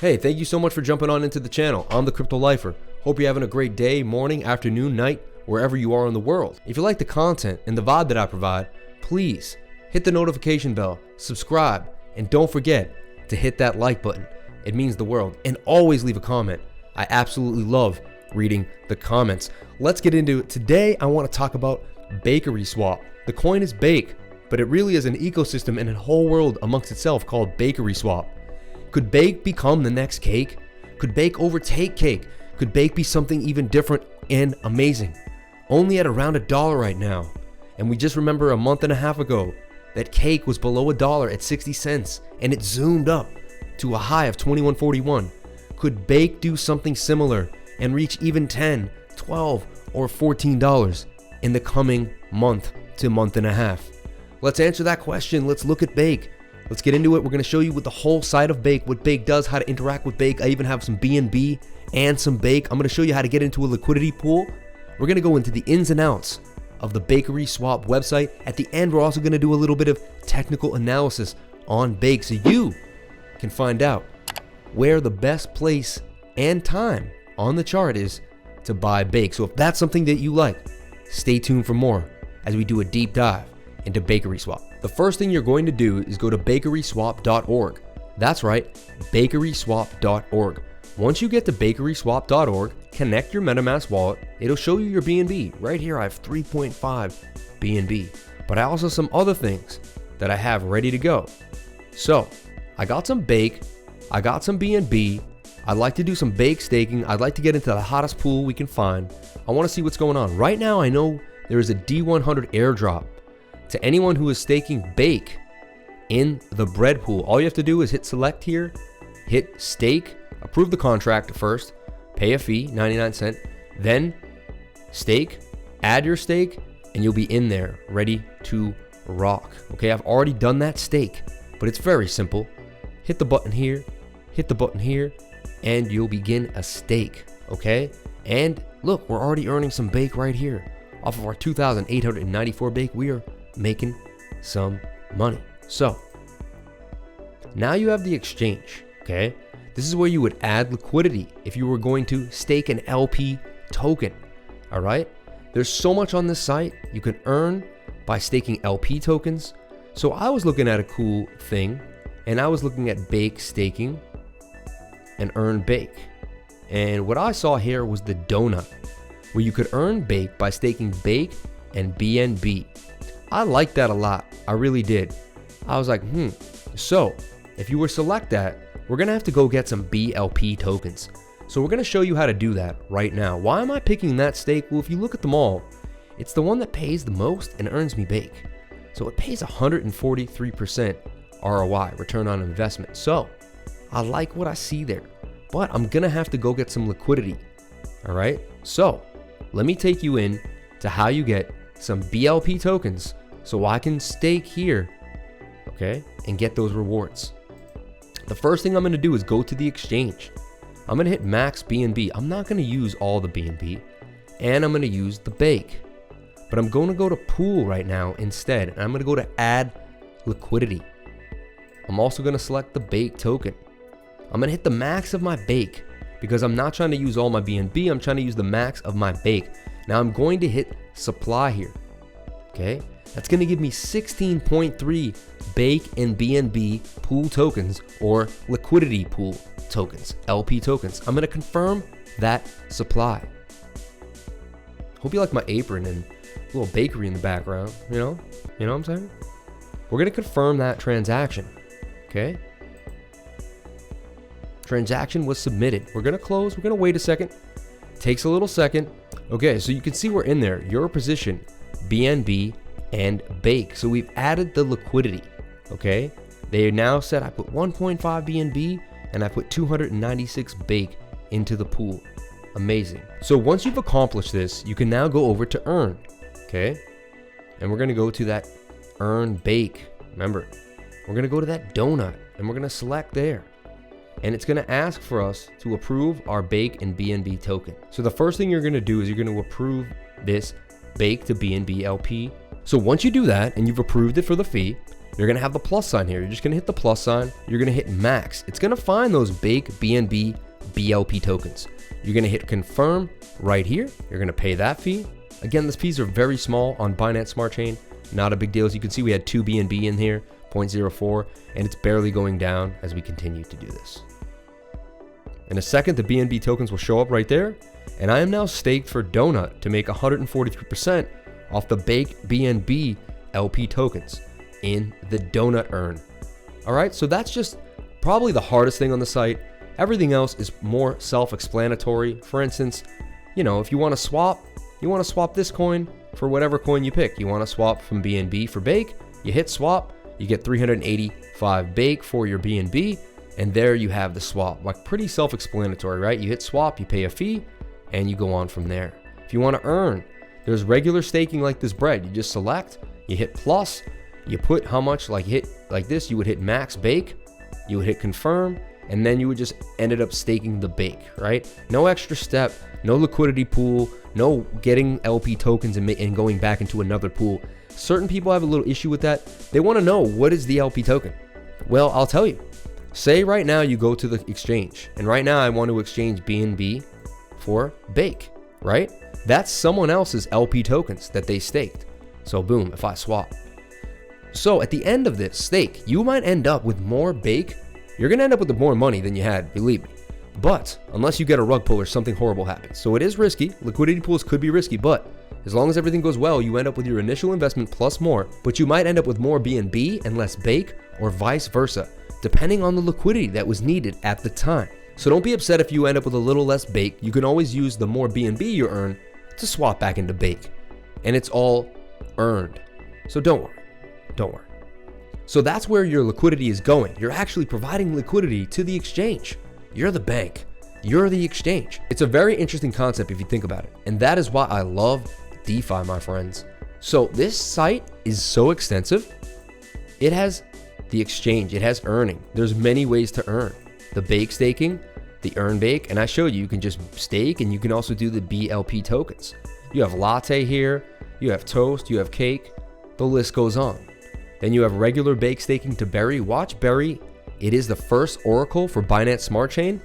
Hey, thank you so much for jumping on into the channel. I'm the Crypto Lifer. Hope you're having a great day, morning, afternoon, night, wherever you are in the world. If you like the content and the vibe that I provide, please hit the notification bell, subscribe, and don't forget to hit that like button. It means the world. And always leave a comment. I absolutely love reading the comments. Let's get into it. Today, I want to talk about Bakeryswap. The coin is Bake, but it really is an ecosystem and a whole world amongst itself called Bakeryswap. Could Bake become the next Cake? Could Bake overtake Cake? Could Bake be something even different and amazing? Only at around $1 right now. And we just remember a month and a half ago that Cake was below $1 at 60 cents and it zoomed up to a high of 21.41. Could Bake do something similar and reach even $10, $12, or $14 in the coming month to month and a half? Let's answer that question. Let's look at Bake. Let's get into it. We're going to show you with the whole side of Bake, what Bake does, how to interact with Bake. I even have some BNB and some Bake. I'm going to show you how to get into a liquidity pool. We're going to go into the ins and outs of the Bakeryswap website. At the end, we're also going to do a little bit of technical analysis on Bake so you can find out where the best place and time on the chart is to buy Bake. So if that's something that you like, stay tuned for more as we do a deep dive into Bakeryswap. The first thing you're going to do is go to Bakeryswap.org. That's right, Bakeryswap.org. Once you get to Bakeryswap.org, connect your MetaMask wallet. It'll show you your BNB. Right here, I have 3.5 BNB, but I also have some other things that I have ready to go. So I got some Bake, I got some BNB. I'd like to do some Bake staking. I'd like to get into the hottest pool we can find. I want to see what's going on. Right now, I know there is a D100 airdrop to anyone who is staking Bake in the bread pool. All you have to do is hit select here, hit stake, approve the contract first, pay a fee, 99 cents, then stake, add your stake, and you'll be in there ready to rock. Okay, I've already done that stake, but it's very simple. Hit the button here, hit the button here, and you'll begin a stake. Okay, and look, we're already earning some Bake right here. Off of our 2,894 Bake, we are making some money. So now you have the exchange. Okay, this is where you would add liquidity if you were going to stake an LP token. All right, there's so much on this site you can earn by staking LP tokens. So I was looking at a cool thing, and I was looking at Bake staking and earn Bake. And what I saw here was the donut, where you could earn Bake by staking Bake and BNB. I liked that a lot. I really did. I was like, so if you were to select that, we're gonna have to go get some BLP tokens. So we're gonna show you how to do that right now. Why am I picking that stake? Well, if you look at them all, it's the one that pays the most and earns me Bake. So it pays 143% ROI, return on investment. So I like what I see there, but I'm gonna have to go get some liquidity. All right, so let me take you in to how you get some BLP tokens so I can stake here, okay, and get those rewards. The first thing I'm gonna do is go to the exchange. I'm gonna hit max BNB. I'm not gonna use all the BNB, and I'm gonna use the Bake, but I'm gonna go to pool right now instead, and I'm gonna go to add liquidity. I'm also gonna select the Bake token. I'm gonna hit the max of my Bake because I'm not trying to use all my BNB. I'm trying to use the max of my Bake. Now I'm going to hit supply here. Okay, that's going to give me 16.3 Bake and BNB pool tokens, or liquidity pool tokens, LP tokens. I'm going to confirm that supply. Hope you like my apron and a little bakery in the background. You know what I'm saying? We're going to confirm that transaction. Okay, transaction was submitted. We're going to close. We're going to wait a second. Takes a little second. Okay, so you can see we're in there. Your position, BNB and Bake. So we've added the liquidity. Okay, they now said I put 1.5 BNB and I put 296 Bake into the pool. Amazing. So once you've accomplished this, you can now go over to earn. Okay, and we're gonna go to that earn Bake. Remember, we're gonna go to that donut and we're gonna select there. And it's gonna ask for us to approve our Bake and BNB token. So the first thing you're gonna do is you're gonna approve this Bake to BNB LP. So once you do that and you've approved it for the fee, you're going to have the plus sign here. You're just going to hit the plus sign. You're going to hit max. It's going to find those Bake BNB BLP tokens. You're going to hit confirm right here. You're going to pay that fee. Again, these fees are very small on Binance Smart Chain. Not a big deal. As you can see, we had 2 BNB in here, 0.04, and it's barely going down as we continue to do this. In a second, the BNB tokens will show up right there, and I am now staked for Donut to make 143% off the Bake BNB LP tokens in the Donut earn. All right, so that's just probably the hardest thing on the site. Everything else is more self-explanatory. For instance, you know, if you want to swap this coin for whatever coin you pick. You want to swap from BNB for Bake, you hit swap, you get 385 Bake for your BNB, and there you have the swap. Like, pretty self-explanatory, right? You hit swap, you pay a fee, and you go on from there. If you want to earn, there's regular staking like this bread. You just select, you hit plus, you put how much, like hit like this, you would hit max Bake, you would hit confirm, and then you would just ended up staking the Bake, right? No extra step, no liquidity pool, no getting LP tokens and going back into another pool. Certain people have a little issue with that. They want to know, what is the LP token? Well, I'll tell you. Say right now you go to the exchange, and right now I want to exchange BNB for Bake, right? That's someone else's LP tokens that they staked. So boom, if I swap. So at the end of this stake, you might end up with more Bake. You're going to end up with more money than you had, believe me. But unless you get a rug pull or something horrible happens. So it is risky. Liquidity pools could be risky, but as long as everything goes well, you end up with your initial investment plus more, but you might end up with more BNB and less Bake, or vice versa, depending on the liquidity that was needed at the time. So don't be upset if you end up with a little less Bake. You can always use the more BNB you earn to swap back into Bake, and it's all earned. So don't worry. So that's where your liquidity is going. You're actually providing liquidity to the exchange. You're the bank. You're the exchange. It's a very interesting concept if you think about it. And that is why I love DeFi, my friends. So this site is so extensive. It has the exchange. It has earning. There's many ways to earn. The Bake staking, the earn Bake, and I showed you can just stake, and you can also do the BLP tokens. You have latte here. You have toast. You have cake. The list goes on. Then you have regular Bake staking to Berry. Watch Berry. It is the first oracle for Binance Smart Chain.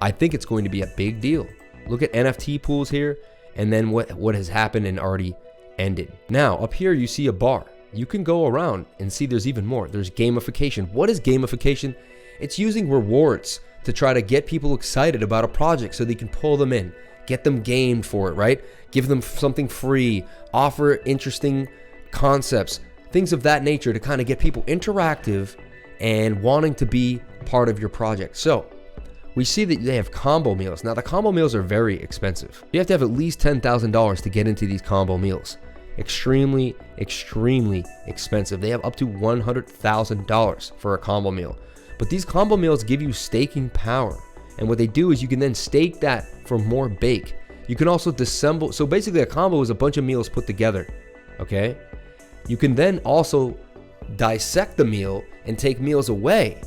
I think it's going to be a big deal. Look at NFT pools here, and then what has happened and already ended. Now, up here you see a bar. You can go around and see there's even more. There's gamification. What is gamification? It's using rewards to try to get people excited about a project so they can pull them in, get them gamed for it, right? Give them something free, offer interesting concepts, things of that nature to kind of get people interactive and wanting to be part of your project. So we see that they have combo meals. Now the combo meals are very expensive. You have to have at least $10,000 to get into these combo meals. Extremely expensive. They have up to $100,000 for a combo meal. But these combo meals give you staking power. And what they do is you can then stake that for more Bake. You can also disassemble. So basically a combo is a bunch of meals put together. Okay. You can then also dissect the meal and take meals away,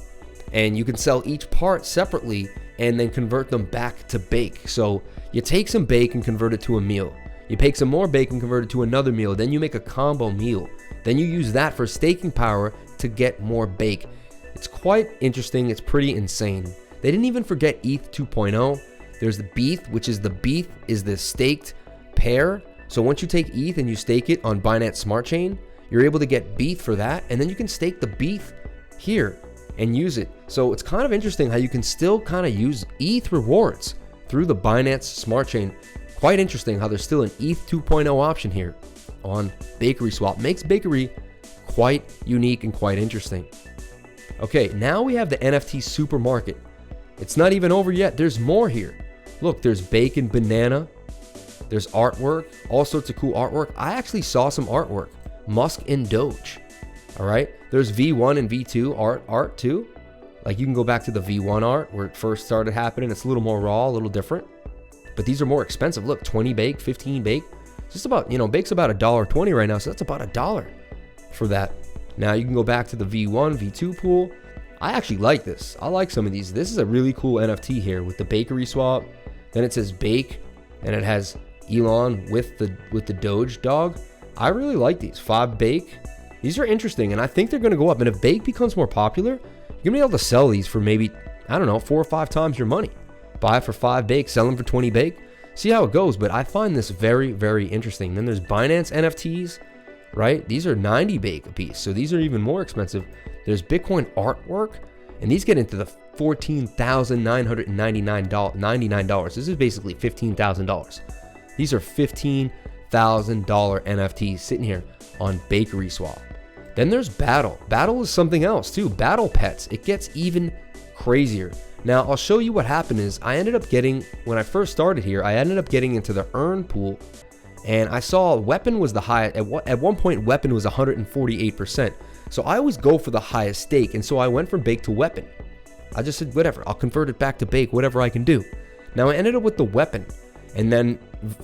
and you can sell each part separately and then convert them back to Bake. So you take some Bake and convert it to a meal. You take some more Bake and convert it to another meal. Then you make a combo meal. Then you use that for staking power to get more Bake. It's quite interesting. It's pretty insane. They didn't even forget ETH 2.0. There's the BETH, which is the staked pair. So once you take ETH and you stake it on Binance Smart Chain, you're able to get BETH for that, and then you can stake the BETH here and use it. So it's kind of interesting how you can still kind of use ETH rewards through the Binance Smart Chain. Quite interesting how there's still an ETH 2.0 option here on Bakeryswap. Makes Bakery quite unique and quite interesting. Okay, now we have the NFT supermarket. It's not even over yet. There's more here. Look, there's bacon banana. There's artwork, all sorts of cool artwork. I actually saw some artwork. Musk and Doge. All right. There's V1 and V2 art too. Like you can go back to the V1 art where it first started happening. It's a little more raw, a little different. But these are more expensive. Look, 20 Bake, 15 Bake. Just about, Bake's about $1.20 right now. So that's about $1 for that. Now you can go back to the V1, V2 pool. I actually like this. I like some of these. This is a really cool NFT here with the Bakeryswap. Then it says Bake and it has Elon with the Doge dog. I really like these. 5 Bake, These are interesting, and I think they're going to go up. And if bake becomes more popular, you're going to be able to sell these for maybe, I don't know, 4 or 5 times your money. Buy it for 5 bake, sell them for 20 bake. See how it goes, but I find this very, very interesting. Then there's Binance NFTs, right? These are 90 bake a piece, so these are even more expensive. There's Bitcoin artwork, and these get into the $14,999. This is basically $15,000. These are $15,000 NFTs sitting here on Bakeryswap. Then there's Battle. Battle is something else too. Battle pets. It gets even crazier. Now I'll show you what happened is I ended up getting, when I first started here, I ended up getting into the earn pool, and I saw weapon was the highest. At one point, weapon was 148%. So I always go for the highest stake, and so I went from bake to weapon. I just said, whatever, I'll convert it back to bake, whatever I can do. Now I ended up with the weapon, and then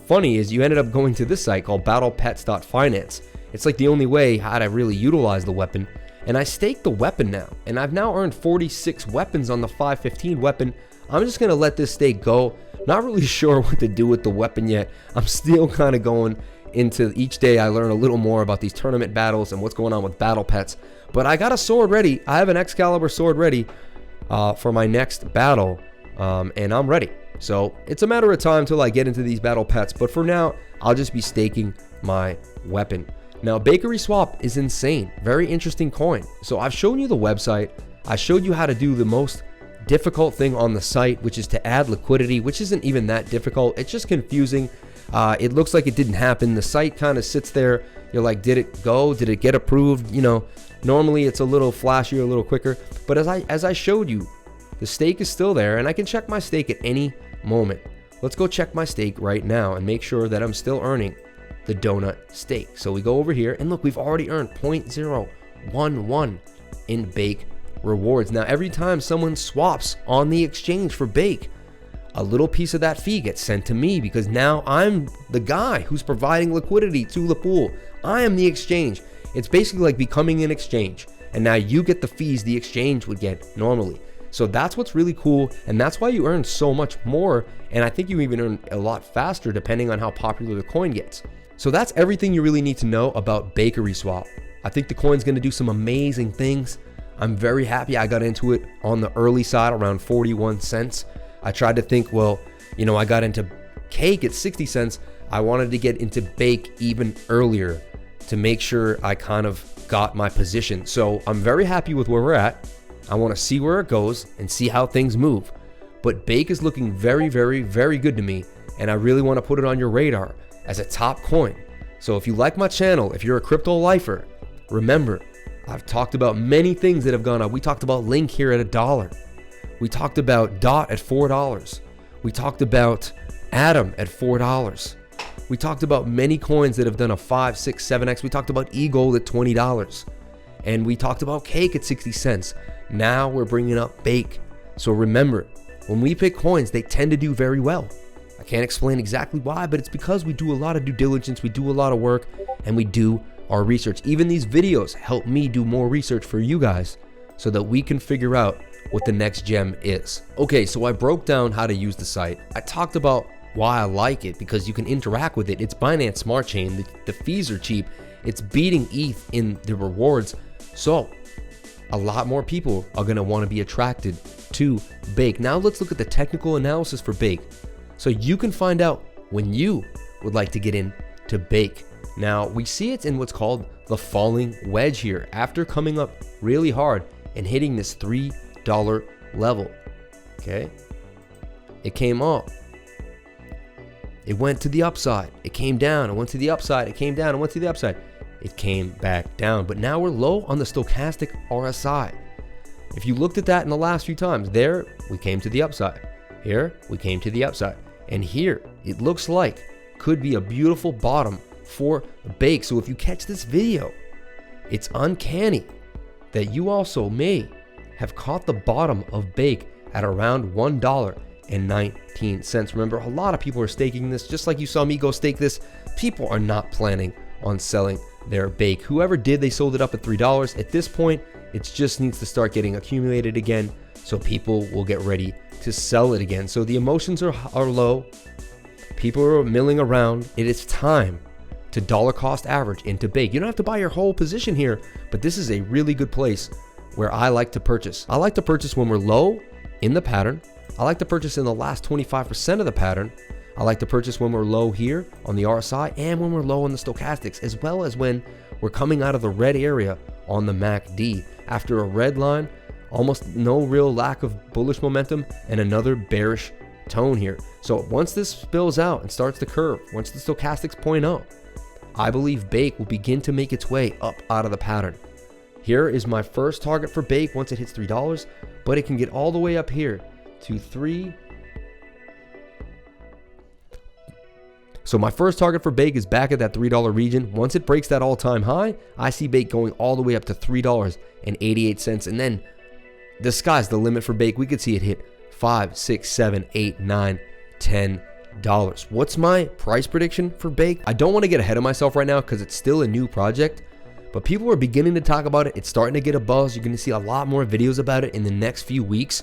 funny is you ended up going to this site called battlepets.finance. It's like the only way how to really utilize the weapon. And I staked the weapon now, and I've now earned 46 weapons on the 515 weapon. I'm just gonna let this stake go. Not really sure what to do with the weapon yet. I'm still kind of going into each day. I learn a little more about these tournament battles and what's going on with battle pets. But I got a sword ready. I have an Excalibur sword ready for my next battle, and I'm ready. So it's a matter of time till I get into these battle pets. But for now, I'll just be staking my weapon. Now, Bakeryswap is insane. Very interesting coin. So I've shown you the website. I showed you how to do the most difficult thing on the site, which is to add liquidity, which isn't even that difficult. It's just confusing. It looks like it didn't happen. The site kind of sits there. You're like, did it go? Did it get approved? You know, normally it's a little flashier, a little quicker. But as I showed you, the stake is still there, and I can check my stake at any moment. Let's go check my stake right now and make sure that I'm still earning the donut stake. So we go over here, and look, we've already earned 0.011 in bake rewards. Now every time someone swaps on the exchange for bake, a little piece of that fee gets sent to me, because now I'm the guy who's providing liquidity to the pool. I am the exchange. It's basically like becoming an exchange, and now you get the fees the exchange would get normally. So that's what's really cool, and that's why you earn so much more, and I think you even earn a lot faster depending on how popular the coin gets. So that's everything you really need to know about Bakeryswap. I think the coin's going to do some amazing things. I'm very happy I got into it on the early side around 41 cents. I tried to think, well, you know, I got into cake at 60 cents. I wanted to get into bake even earlier to make sure I kind of got my position. So I'm very happy with where we're at. I want to see where it goes and see how things move. But bake is looking very, very, very good to me, and I really want to put it on your radar as a top coin. So if you like my channel, if you're a crypto lifer, remember, I've talked about many things that have gone up. We talked about Link here at $1. We talked about DOT at $4. We talked about Atom at $4. We talked about many coins that have done a 5, 6, 7x. We talked about eGold at $20. And we talked about cake at 60 cents. Now we're bringing up bake. So remember, when we pick coins, they tend to do very well. I can't explain exactly why, but it's because we do a lot of due diligence, we do a lot of work, and we do our research. Even these videos help me do more research for you guys so that we can figure out what the next gem is. Okay, so I broke down how to use the site. I talked about why I like it, because you can interact with it. It's Binance Smart Chain. The fees are cheap. It's beating ETH in the rewards. So a lot more people are going to want to be attracted to bake. Now let's look at the technical analysis for bake, so you can find out when you would like to get into bake. Now we see it's in what's called the falling wedge here, after coming up really hard and hitting this $3 level. Okay, it came up, it went to the upside, it came down, it went to the upside, it came down, it went to the upside, it came back down. But now we're low on the stochastic RSI. If you looked at that in the last few times, there we came to the upside, here we came to the upside, and here it looks like could be a beautiful bottom for bake. So if you catch this video, it's uncanny that you also may have caught the bottom of bake at around $1.19. Remember, a lot of people are staking this, just like you saw me go stake this. People are not planning on selling their bake. Whoever did, they sold it up at $3. At this point, it just needs to start getting accumulated again, so people will get ready to sell it again. So the emotions are low. People are milling around. It is time to dollar cost average into Bake. You don't have to buy your whole position here, but this is a really good place where I like to purchase. I like to purchase when we're low in the pattern. I like to purchase in the last 25% of the pattern. I like to purchase when we're low here on the RSI and when we're low on the stochastics, as well as when we're coming out of the red area on the MACD. After a red line, almost no real lack of bullish momentum and another bearish tone here. So once this spills out and starts to curve, once the stochastics point up, I believe Bake will begin to make its way up out of the pattern. Here is my first target for Bake once it hits $3, but it can get all the way up here to 3. So my first target for Bake is back at that $3 region. Once it breaks that all-time high, I see Bake going all the way up to $3.88. And then the sky's the limit for Bake. We could see it hit $5, $6, $7, $8, $9, $10. What's my price prediction for Bake? I don't want to get ahead of myself right now because it's still a new project, but people are beginning to talk about it. It's starting to get a buzz. You're going to see a lot more videos about it in the next few weeks.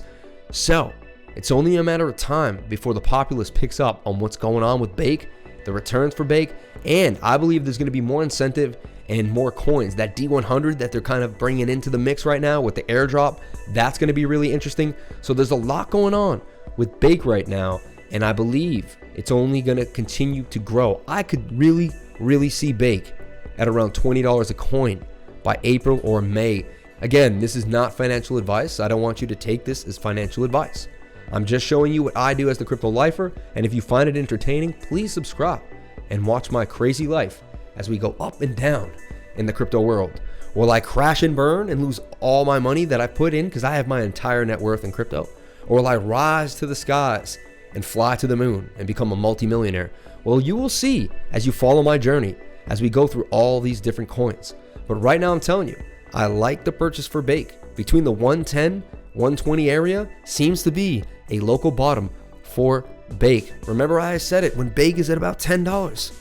So it's only a matter of time before the populace picks up on what's going on with Bake, the returns for Bake, and I believe there's going to be more incentive and more coins. That D100 that they're kind of bringing into the mix right now with the airdrop, that's going to be really interesting. So there's a lot going on with Bake right now, and I believe it's only going to continue to grow. I could really see Bake at around $20 a coin by April or May. Again, this is not financial advice. I don't want you to take this as financial advice. I'm just showing you what I do as the crypto lifer, and if you find it entertaining, please subscribe and watch my crazy life as we go up and down in the crypto world. Will I crash and burn and lose all my money that I put in because I have my entire net worth in crypto? Or will I rise to the skies and fly to the moon and become a multimillionaire? Well, you will see as you follow my journey as we go through all these different coins. But right now I'm telling you, I like the purchase for Bake. Between the 110, 120 area seems to be a local bottom for Bake. Remember I said it, when Bake is at about $10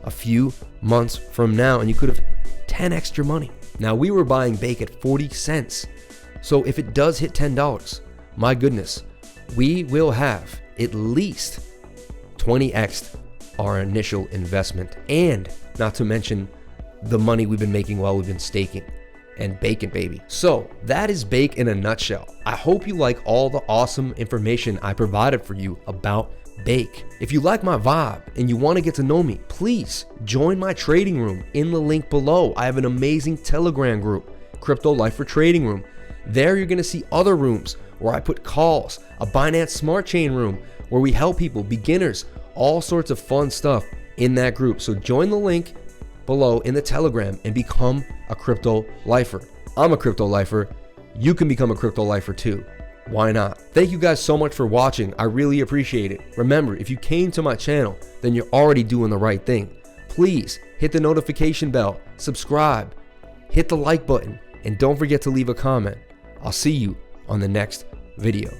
a few months from now, and you could have 10 extra money. Now we were buying Bake at 40 cents. So if it does hit $10, my goodness, we will have at least 20x our initial investment, and not to mention the money we've been making while we've been staking and baking, baby. So that is Bake in a nutshell. I hope you like all the awesome information I provided for you about Bake. If you like my vibe and you want to get to know me, please join my trading room in the link below. I have an amazing Telegram group, Crypto Lifer Trading Room. There you're going to see other rooms where I put calls, a Binance Smart Chain room where we help people, beginners, all sorts of fun stuff in that group. So join the link below in the Telegram and become a crypto lifer. I'm a crypto lifer. You can become a crypto lifer too. Why not? Thank you guys so much for watching. I really appreciate it. Remember, if you came to my channel, then you're already doing the right thing. Please hit the notification bell, subscribe, hit the like button, and don't forget to leave a comment. I'll see you on the next video.